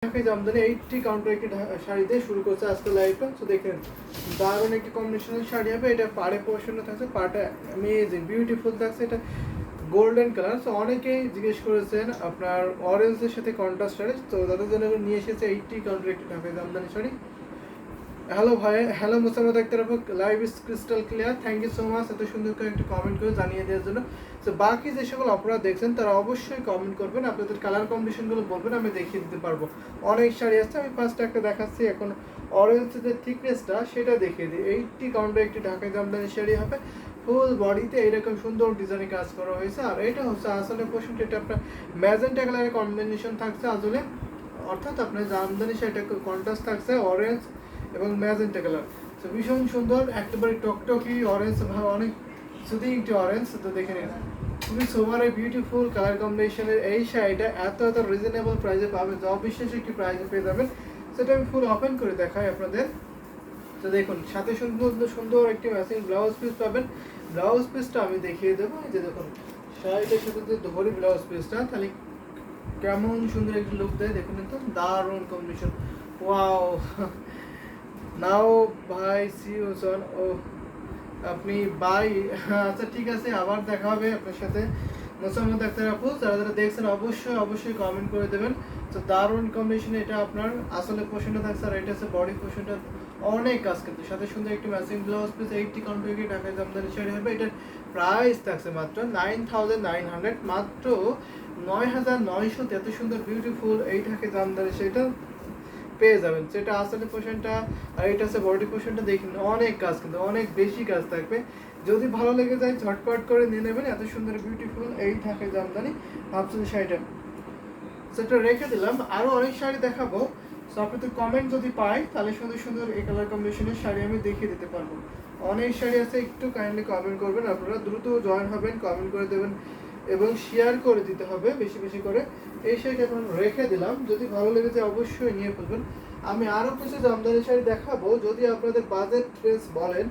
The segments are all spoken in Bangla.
জামদানি 80 কাউন্টার একটি শাড়ি দিয়ে শুরু করছে আজকে লাইভটা। তো দেখেন দারুণ একটি কম্বিনেশনের শাড়ি হবে। এটা পাড়ে পোর্শনে থাকছে, পাড়টা অ্যামেজিং বিউটিফুল থাকছে। এটা গোল্ডেন কালার। সো অনেকেই জিজ্ঞেস করেছেন আপনার অরেঞ্জের সাথে কন্ট্রাস্ট শাড়ি, তো তাদের জন্য নিয়ে এসেছে 80 কাউন্টার একটি ঢাকাই জামদানি শাড়ি। হ্যালো ভাই, হ্যালো মোসাম্মদ আক্তার আপু, live is crystal clear. Thank you so much এত সুন্দর করে একটি কমেন্ট করে জানিয়ে দেওয়ার জন্য। তো বাকি যে সকল আপনারা দেখছেন তারা অবশ্যই কমেন্ট করবেন, আপনাদের কালার কম্বিনেশনগুলো বলবেন, আমি দেখিয়ে দিতে পারবো। অনেক শাড়ি আছে, আমি ফার্স্টে একটা দেখাচ্ছি। এখন অরেঞ্জের যে থিকনেসটা সেটা দেখিয়ে দিই। 80 কাউন্টার একটি ঢাকাই জামদানি শাড়ি হবে। ফুল বডিতে এইরকম সুন্দর ডিজাইনে কাজ করা হয়েছে। আর এটা হচ্ছে আসলে পোর্শনটা, এটা আপনার ম্যাজেন্টা কালারের কম্বিনেশন থাকছে আসলে, অর্থাৎ আপনার জামদানি শাড়িটা কন্ট্রাস্ট থাকছে অরেঞ্জ এবং ম্যাজেন্টা কালার। তো ভীষণ সুন্দর, একেবারে টকটকি অরেঞ্জ, অনেক সুদিং একটি অরেঞ্জ। তো দেখে নিন খুবই সোভার বিউটিফুল কালার কম্বিনেশনের এই শাড়িটা এত রিজনেবল প্রাইসে পাবেন, যে অবিশ্বাস্য একটি প্রাইসে পেয়ে যাবেন। সেটা আমি ফুল ওপেন করে দেখাই আপনাদের। তো দেখুন সাথে সুন্দর সুন্দর একটি ম্যাচিং ব্লাউজ পিস পাবেন। ব্লাউজ পিসটা আমি দেখিয়ে দেবো। এই যে দেখুন শাড়িটার সাথে যে ধরি ব্লাউজ পিসটা, তাহলে কেমন সুন্দর একটি লুক দেয় দেখুন, তো দারুণ কম্বিনেশন। ওয়াও, নাও ভাই সি ইউ সন। ও আপনি বাই, আচ্ছা ঠিক আছে, আবার দেখা হবে আপনার সাথে মোসাম্মদ আক্তার আপু। যারা যারা দেখছেন অবশ্যই কমেন্ট করে দেবেন। তো দারুণ কম্বিনেশন। এটা আপনার আসলে পোর্শনটা থাকছে, আর এটা হচ্ছে বডি পোর্শনটা। অনেক কাজ কিন্তু সাথে সুন্দর একটি ম্যাচিং ব্লাউজ পিস। 80 কাউন্টার ঢাকায় জামদানি শাড়ি হবে। এটার প্রাইস থাকছে মাত্র 9900, মাত্র 9900। এত সুন্দর বিউটিফুল এই ঢাকায় জামদানি শাড়িটা পেয়ে যাবেন। সেটা আসলে পোর্শনটা আর এটা হচ্ছে বডি পোর্শনটা। দেখুন অনেক কাজ, কিন্তু অনেক বেশি কাজ থাকবে। যদি ভালো লেগে যায় ঝটপট করে নিয়ে নেবেন। এত সুন্দর বিউটিফুল এই ঢাকায় জামদানি ভাবছেন শাড়িটা। সেটা রেখে দিলাম, আরও অনেক শাড়ি দেখাবো। সো আপনাদের কমেন্ট যদি পাই তাহলে সুন্দর সুন্দর এই কালার কম্বিনেশনের শাড়ি আমি দেখিয়ে দিতে পারবো। অনেক শাড়ি আছে, একটু কাইন্ডলি কমেন্ট করবেন। আপনারা দ্রুত জয়েন হবেন, কমেন্ট করে দেবেন এবং শেয়ার করে দিতে হবে বেশি বেশি করে। এই শাড়িটা এখন রেখে দিলাম, যদি ভালো লেগেছে অবশ্যই নিয়ে ফেলবেন। আমি আরও কিছু জামদানি শাড়ি দেখাবো, যদি আপনাদের বাজেট ড্রেস বলেন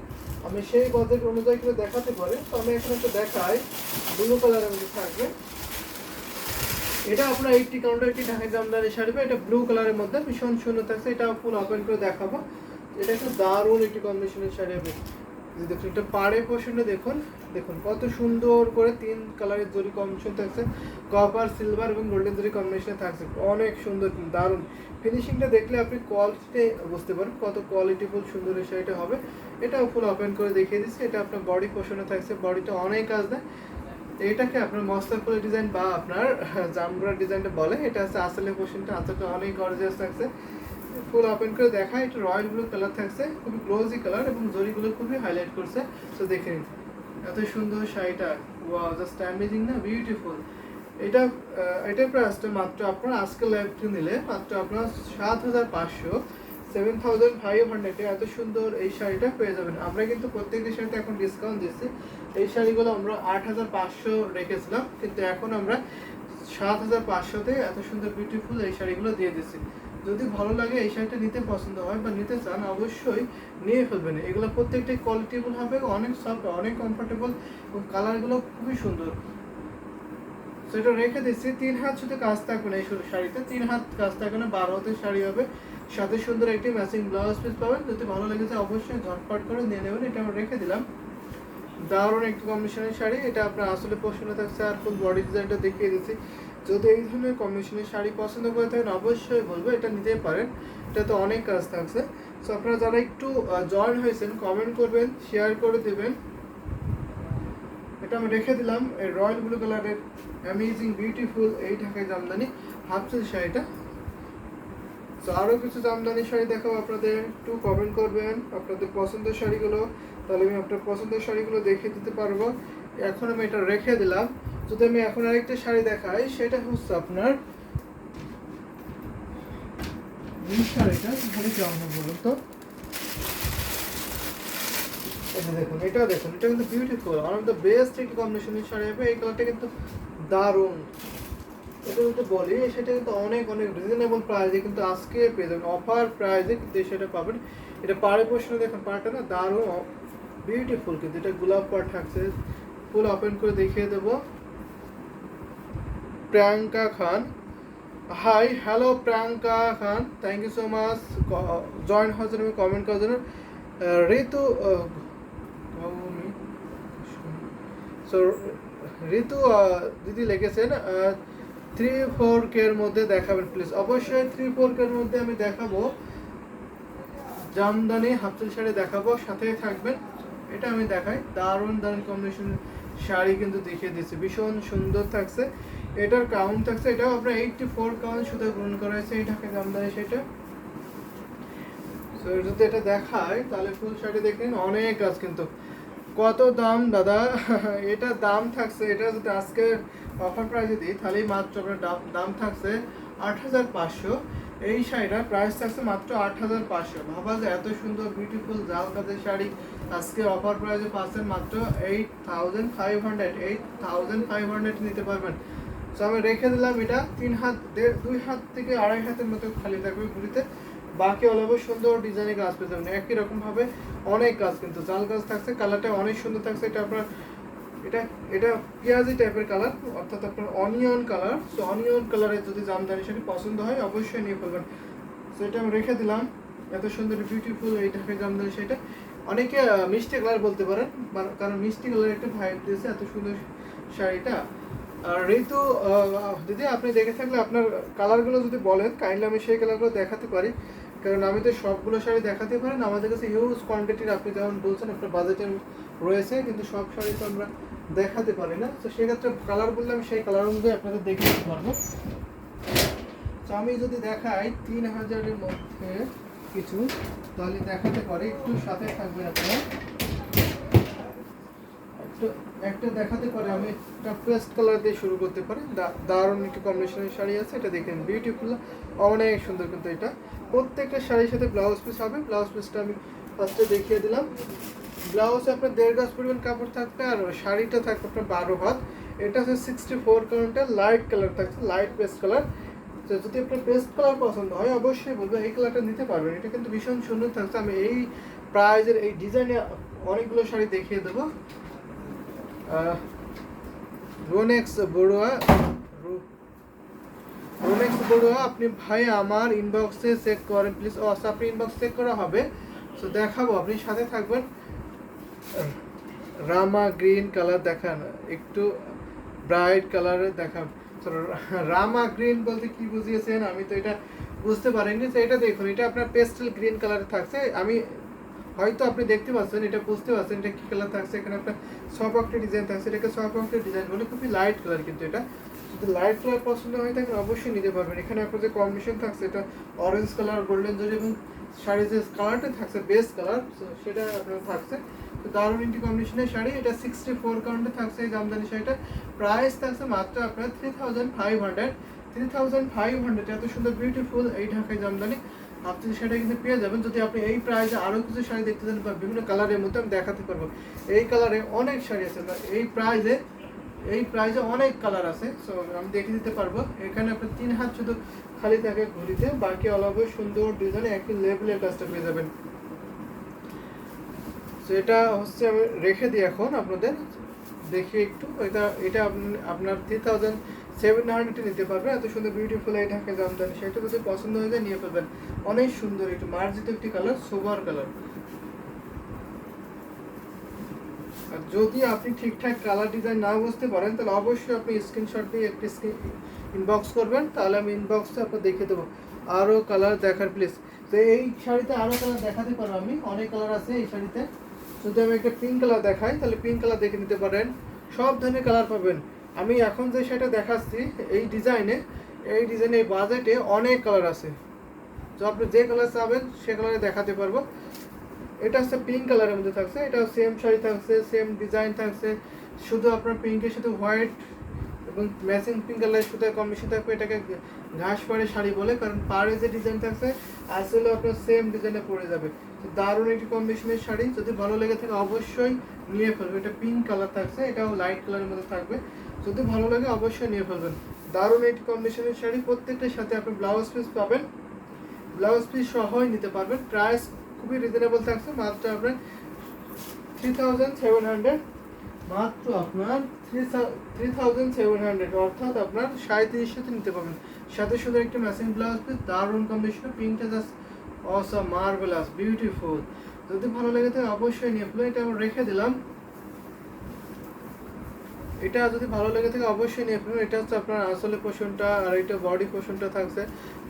আমি সেই বাজেট অনুযায়ী করে দেখাতে পারি। তো আমি এখন একটা দেখাই, ব্লু কালারের মধ্যে থাকবে। এটা আপনার 80 কাউন্টার একটি ঢাকাই জামদানি শাড়ি, এটা ব্লু কালারের মধ্যে ভীষণ সুন্দর থাকছে। এটা ফুল ওপেন করে দেখাবো। এটা একটা দারুণ একটি কম্বিনেশনের শাড়ি হবে। দেখুন এটা পাড়ে পোর্শনে দেখুন, দেখুন কত সুন্দর করে 3 কালারের জরি কম্বিনেশন থাকছে। কপার, সিলভার এবং গোল্ডেন জরি কম্বিনেশনে থাকছে। অনেক সুন্দর, দারুণ ফিনিশিংটা দেখলে আপনি কোয়ালিটিতে বুঝতে পারেন কত কোয়ালিটিফুল সুন্দর এই শাড়িটা হবে। এটাও ফুল ওপেন করে দেখিয়ে দিচ্ছি। এটা আপনার বডি পোর্শনে থাকছে, বডিটা অনেক কাজ দেয়। এটাকে আপনার মস্তাফুলের ডিজাইন বা আপনার জামগুড়ার ডিজাইনটা বলে। এটা হচ্ছে আসলে পোর্শনটা, আঁচলটা অনেক গর্জিয়াস থাকছে। ফুল ওপেন করে দেখায়। এটা রয়্যাল ব্লু কালার থাকছে, খুবই গ্লোজি কালার এবং জরিগুলো খুবই হাইলাইট করছে। তো দেখে নিন এত সুন্দর শাড়িটা, ওয়াও জাস্ট অ্যামেজিং না, বিউটিফুল। এটার প্রাইসটা মাত্র আপনার আজকে লাইভটি নিলে মাত্র আপনার 7500, 7500 এত সুন্দর এই শাড়িটা পেয়ে যাবেন। আমরা কিন্তু প্রত্যেকটি শাড়িতে এখন ডিসকাউন্ট দিচ্ছি। এই শাড়িগুলো আমরা 8500 রেখেছিলাম, কিন্তু এখন আমরা 7500-তে এত সুন্দর বিউটিফুল এই শাড়িগুলো দিয়ে দিচ্ছি। যদি ভালো লাগে, এই শাড়িটা নিতে পছন্দ হয় বা নিতে চান, অবশ্যই নিয়ে ফেলবেন। এগুলো প্রত্যেকটাই কোয়ালিটিফুল হবে, অনেক সফট, অনেক কমফোর্টেবল এবং কালারগুলো খুবই সুন্দর। সেটা রেখে দিচ্ছি। 3 হাত শুধু কাজ থাকবে না এই শাড়িতে, 3 হাত কাজ থাকবে না, 12 হাতের শাড়ি হবে। সাথে সুন্দর একটি ম্যাচিং ব্লাউজ পিস পাবেন। যদি ভালো লেগেছে অবশ্যই ঝটপট করে নিয়ে নেবেন। এটা আমরা রেখে দিলাম। দারুণ একটি কম্বিনেশনের শাড়ি। এটা আপনার আসলে পছন্দ থাকছে, আর ফুল বডি ডিজাইনটা দেখিয়ে দিচ্ছি। যদি এই ধরনের কম্বিনেশনের শাড়ি পছন্দ করে থাকেন অবশ্যই বলবো এটা নিতেই পারেন। এটা তো অনেক কাজ থাকছে। সো আপনারা যারা একটু জয়েন হয়েছেন কমেন্ট করবেন, শেয়ার করে দেবেন। এটা আমি রেখে দিলাম। এই রয়্যাল ব্লু কালারের অ্যামেজিং বিউটিফুল এই ঢাকাই জামদানি হাফসেল শাড়িটা। তো আরও কিছু জামদানি শাড়ি দেখাবো আপনাদের, একটু কমেন্ট করবেন আপনাদের পছন্দের শাড়িগুলো, তাহলে আমি আপনার পছন্দের শাড়িগুলো দেখিয়ে দিতে পারবো। এখন আমি এটা রেখে দিলাম। যদি আমি এখন আরেকটা শাড়ি দেখাই, সেটা হচ্ছে আপনার এই শাড়িটা এখানে কেমন বলুন তো। দেখুন এটা দেখুন, এটা কিন্তু beautiful, one of the best একটি কম্বিনেশনের শাড়ি হবে। এই কালারটা কিন্তু দারুণ। এটা কিন্তু বলি সেটা কিন্তু অনেক রিজনেবল প্রাইসে কিন্তু আজকে পেয়ে যাবেন, অফার প্রাইসে কিন্তু সেটা পাবেন। এটা পাড়ে পোর্শনে দেখুন, পাড়টা না দারুণ বিউটিফুল, কিন্তু এটা গোলাপ পাড় থাকছে। ফুল ওপেন করে দেখিয়ে দেবো। Priyanka Khan hi hello Priyanka Khan, thank you so much join হওয়ার জন্য, কমেন্ট করার জন্য। ঋতু সো ঋতু দিদি লিখেছেন 3-4K এর মধ্যে দেখাবেন প্লিজ। অবশ্যই 3-4K এর মধ্যে আমি দেখাবো, জামদানি হাফসিল শাড়ি দেখাবো, সাথে থাকবেন। এটা আমি দেখাই, দারুণ দারুণ কম্বিনেশন শাড়ি কিন্তু দেখিয়ে দিচ্ছি, ভীষণ সুন্দর থাকছে। এটার কাউন্ট থাকছে, এটাও আপনার 84 কাউন্ট শুধু গ্রহণ করা হয়েছে, এই ঢাকা জামদানি সেটা। সো যদি এটা দেখায় তাহলে ফুল শাড়ি দেখেন, অনেক কাজ কিন্তু। কত দাম দাদা? এটা দাম থাকছে, এটা যদি আজকে অফার প্রাইসে দিই তাহলেই মাত্র আপনার দাম থাকছে 8,500। এই শাড়িটার প্রাইস থাকছে মাত্র 8,500। ভাবা যায় এত সুন্দর বিউটিফুল জাল কাজের শাড়ি আজকে অফার প্রাইসে পাচ্ছেন মাত্র 8,500। 8,500 নিতে পারবেন। সো আমি রেখে দিলাম এটা 2 হাত থেকে 2.5 হাতের মতো খালি থাকবে ঘুরিতে, বাকি অলব সুন্দর ডিজাইনের কাজ পেয়ে যাবেন। একই রকম ভাবে অনেক কাজ কিন্তু জাল কাজ থাকছে, কালারটা অনেক সুন্দর থাকছে। এটা আপনার এটা এটা পেঁয়াজি টাইপের কালার, অর্থাৎ আপনার অনিয়ন কালার। সো অনিয়ন কালারের যদি জামদানি শাড়ি পছন্দ হয় অবশ্যই নিয়ে ফেলবেন। সো এটা আমি রেখে দিলাম, এত সুন্দর বিউটিফুল এই ঢাকাই জামদানি শাড়িটা। অনেকে মিষ্টি কালার বলতে পারেন, কারণ মিষ্টি কালার একটা ভাইব দিয়েছে এত সুন্দর শাড়িটা। আর ঋতু দিদি আপনি দেখে থাকলে আপনার কালারগুলো যদি বলেন কাইন্ডলি আমি সেই কালারগুলো দেখাতে পারি, কারণ আমি তো সবগুলো শাড়ি দেখাতে পারি না, আমাদের কাছে হিউজ কোয়ান্টিটির আপনি যেমন বলছেন আপনার বাজেটে রয়েছে, কিন্তু সব শাড়ি তো আমরা দেখাতে পারি না। তো সেক্ষেত্রে কালার বললে আমি সেই কালার অনুযায়ী আপনাদের দেখে দিতে পারবো। তো আমি যদি দেখাই 3,000-এর মধ্যে কিছু, তাহলে দেখাতে পারি, একটু সাথে থাকবেন আপনারা। একটা দেখাতে পারে, আমি একটা পেস্ট কালার দিয়ে শুরু করতে পারি, দারুণ একটু কম্বিনেশনের শাড়ি আছে, এটা দেখেন বিউটিফুল, অনেক সুন্দর কিন্তু। এটা প্রত্যেকটা শাড়ির সাথে ব্লাউজ পিস হবে। ব্লাউজ পিসটা আমি ফার্স্টে দেখিয়ে দিলাম। ব্লাউজ আপনার 1.5 গজ পরিমাণ কাপড় থাকবে, আর শাড়িটা থাকবে আপনার 12 হাত। এটা হচ্ছে 64 কাউন্টের লাইট কালার থাকছে, লাইট পেস্ট কালার। তো যদি আপনার পেস্ট কালার পছন্দ হয় অবশ্যই বলবো এই কালারটা নিতে পারবেন, এটা কিন্তু ভীষণ সুন্দর থাকছে। আমি এই প্রাইজের এই ডিজাইনে অনেকগুলো শাড়ি দেখিয়ে দেবো। রোনেক্স বড়ুয়া, আপনি ভাই আমার ইনবক্সে চেক করেন প্লিজ। ও আচ্ছা, আপনি ইনবক্স চেক করা হবে, সো দেখাবো, আপনি সাথে থাকবেন। রামা গ্রিন কালার দেখান, একটু ব্রাইট কালারে দেখান। রামা গ্রিন বলতে কি বুঝিয়েছেন আমি তো এটা বুঝতে পারিনি। তো এটা দেখুন, এটা আপনার পেস্টেল গ্রিন কালারে থাকছে। আমি হয়তো আপনি দেখতে পাচ্ছেন, এটা বুঝতে পারছেন এটা কি কালার থাকছে। এখানে আপনার সফট ডিজাইন থাকছে, এটাকে সফট ডিজাইন বলে, খুবই লাইট কালার কিন্তু। এটা যদি লাইট কালার পছন্দ হয়ে থাকে অবশ্যই নিতে পারবেন। এখানে আপনার যে কম্বিনেশন থাকছে, এটা অরেঞ্জ কালার, গোল্ডেন জরি, এবং শাড়ির যে কালারটা থাকছে বেস্ট কালার, সেটা আপনার থাকছে। তো দারুণ একটি কম্বিনেশনের শাড়ি, এটা 64 কাউন্টে থাকছে এই জামদানি শাড়িটা। প্রাইস থাকছে মাত্র আপনার 3,500। 3,500 এত সুন্দর বিউটিফুল এই ঢাকাই জামদানি আপনি সেটা কিন্তু পেয়ে যাবেন। যদি আপনি এই প্রাইসে আরও কিছু শাড়ি দেখতে চান বা বিভিন্ন কালারের মধ্যে আমি দেখাতে পারবো। এই কালারে অনেক শাড়ি আছে, এই প্রাইজে অনেক কালার আছে, সো আমি দেখে দিতে পারবো। এখানে আপনার 3 হাত শুধু খালি থাকে ঘুরিতে, বাকি অলবে সুন্দর ডিজাইনে একই লেভেলের কাজটা পেয়ে যাবেন। সো এটা হচ্ছে আমি রেখে দিই এখন আপনাদের দেখি একটু। এটা আপনার 3,700 নিতে পারবেন। এত সুন্দর বিউটিফুল এই ঢাকা জামদানি সেটা যদি পছন্দ হয়ে যায় নিয়ে ফেলবেন। অনেক সুন্দর একটু মার্জিত একটি কালার, সোবার কালার। আর যদি আপনি ঠিকঠাক কালার ডিজাইন না বুঝতে পারেন তাহলে অবশ্যই আপনি স্ক্রিনশট দিয়ে একটি ইনবক্স করবেন, তাহলে আমি ইনবক্সে আপনার দেখিয়ে দেবো আরও কালার দেখার প্লিজ। তো এই শাড়িতে আরও কালার দেখাতে পারবো আমি, অনেক কালার আছে এই শাড়িতে। যদি আমি একটা পিঙ্ক কালার দেখাই তাহলে পিঙ্ক কালার দেখে নিতে পারেন, সব ধরনের কালার পাবেন। আমি এখন যে শাড়িটা দেখাচ্ছি এই ডিজাইনে এই বাজেটে অনেক কালার আছে, তো আপনি যে কালার চাবেন সে কালারে দেখাতে পারবো। এটা হচ্ছে পিঙ্ক কালারের মধ্যে থাকছে, এটাও সেম শাড়ি থাকছে, সেম ডিজাইন থাকছে, শুধু আপনার পিঙ্কের সাথে হোয়াইট এবং ম্যাচিং পিঙ্ক কালারের সাথে কম্বিনেশন থাকবে। এটাকে ঘাস পাড়ে শাড়ি বলে, কারণ পাড়ে যে ডিজাইন থাকছে আসলে আপনার সেম ডিজাইনে পড়ে যাবে। তো দারুণ একটি কম্বিনেশনের শাড়ি, যদি ভালো লেগে থাকে অবশ্যই নিয়ে ফেলবে। এটা পিঙ্ক কালার থাকছে, এটাও লাইট কালারের মধ্যে থাকবে, যদি ভালো লাগে অবশ্যই নিয়ে ফেলবেন। দারুণ একটি কম্বিনেশনের শাড়ি, প্রত্যেকটার সাথে আপনি ব্লাউজ পিস পাবেন, ব্লাউজ পিস সহই নিতে পারবেন। প্রাইস খুবই রিজনেবল থাকছে, মাত্র আপনার 3,700, মাত্র আপনার 3,700, অর্থাৎ আপনার 3700 নিতে পারবেন। সাথে সুন্দর একটি ম্যাচিং ব্লাউজ পিস, দারুণ কম্বিনেশন, পিঙ্কটা জাস্ট অসাম, মার্ভেলাস, বিউটিফুল। যদি ভালো লেগে থাকে অবশ্যই নিয়ে ফেলো। এটা আমরা রেখে দিলাম। এটা যদি ভালো লেগে থাকে অবশ্যই নিয়ে ফেলুন। এটা হচ্ছে আপনার আসলে পোর্শনটা, আর এটা বডি পোর্শনটা থাকছে।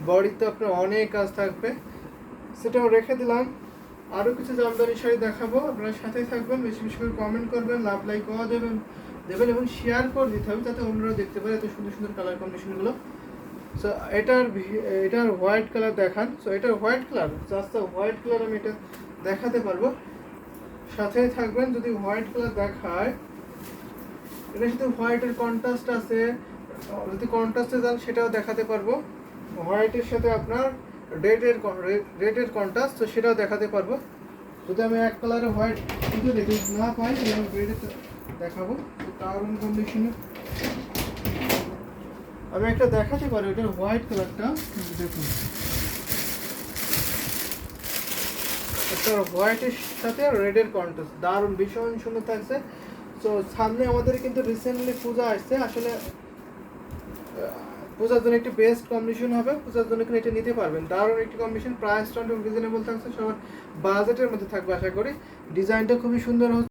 বডিতে আপনার অনেক কাজ থাকবে, সেটাও রেখে দিলাম। আরও কিছু জামদানি শাড়ি দেখাবো, আপনার সাথেই থাকবেন, বেশি বেশি করে কমেন্ট করবেন, লাভ লাইক করা দেবেন এবং শেয়ার করে দিতে হবে যাতে অন্যরা দেখতে পারে এত সুন্দর সুন্দর কালার কম্বিনেশনগুলো। সো এটার হোয়াইট কালার দেখান। সো এটার white colour, just white colour আমি এটা দেখাতে পারবো, সাথেই থাকবেন। যদি হোয়াইট কালার দেখায়, এটার সাথে হোয়াইটের কন্ট্রাস্ট আছে, যদি কন্ট্রাস্টে যান সেটাও দেখাতে পারবো। হোয়াইটের সাথে আপনার রেডের কন্ট্রাস্ট, তো সেটাও দেখাতে পারবো। যদি আমি এক কালারে হোয়াইট কিন্তু দেখি না পাই, তাহলে আমি রেডে দেখাবো। তো দারুণ কম্বিনেশনের আমি একটা দেখাতে পারি, ওটার হোয়াইট কালারটা দেখুন, একটা হোয়াইটের সাথে রেডের কন্ট্রাস্ট, দারুণ ভীষণ সুন্দর থাকছে। তো সামনে আমাদের কিন্তু রিসেন্টলি পূজা আসছে, আসলে পূজার জন্য একটি বেস্ট কম্বিনেশন হবে, পূজার জন্য কিন্তু এটা নিতে পারবেন। দারুণ একটি কম্বিনেশন, প্রাইসটা অনেক রিজনেবল থাকছে, সবার বাজেটের মধ্যে থাকবে আশা করি। ডিজাইনটা খুবই সুন্দর হচ্ছে।